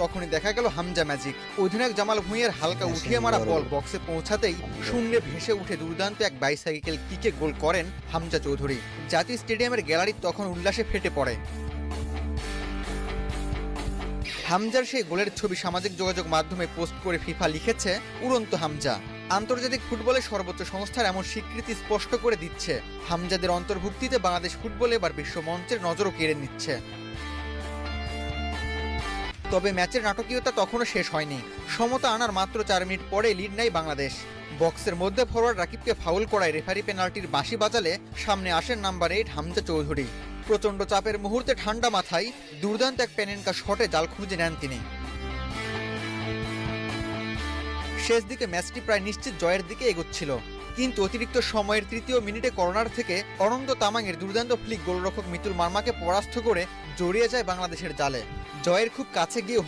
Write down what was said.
তখনই দেখা গেল হামজা ম্যাজিক। অধিনায়ক জামাল ভুঁইয়ার হালকা উঠিয়ে মারা বল বক্সে পৌঁছাতেই শূন্যে ভেসে উঠে দুর্দান্ত এক বাইসাইকেল কিকে গোল করেন হামজা চৌধুরী। জাতীয় স্টেডিয়ামের গ্যালারি তখন উল্লাসে ফেটে পড়ে। হামজার সেই গোলের ছবি সামাজিক যোগাযোগ মাধ্যমে পোস্ট করে ফিফা লিখেছে, উড়ন্ত হামজা। আন্তর্জাতিক ফুটবলের সর্বোচ্চ সংস্থার এমন স্বীকৃতি স্পষ্ট করে দিচ্ছে হামজাদের অন্তর্ভুক্তিতে বাংলাদেশ ফুটবল এবার বিশ্বমঞ্চের নজরও কেড়ে নিচ্ছে। তবে ম্যাচের নাটকীয়তা তখনও শেষ হয়নি। সমতা আনার মাত্র 4 মিনিট পরে লিড নেয় বাংলাদেশ। বক্সের মধ্যে ফরওয়ার্ড রাকিবকে ফাউল করায় রেফারি পেনাল্টির বাঁশি বাজালে সামনে আসেন নাম্বার 8 হামজা চৌধুরী। প্রচণ্ড চাপের মুহূর্তে ঠান্ডা মাথায় দুর্দান্ত এক পেনেনকা শটে জাল খুঁজে নেন তিনি। শেষ দিকে ম্যাচটি প্রায় নিশ্চিত জয়ের দিকে এগোচ্ছিল, কিন্তু অতিরিক্ত সময়ের 3য় মিনিটে কর্নার থেকে অনন্ত তামাংয়ের দুর্দান্ত ফ্লিক গোলরক্ষক মিতুল মার্মাকে পরাস্ত করে জড়িয়ে যায় বাংলাদেশের জালে। জয়ের খুব কাছে গিয়ে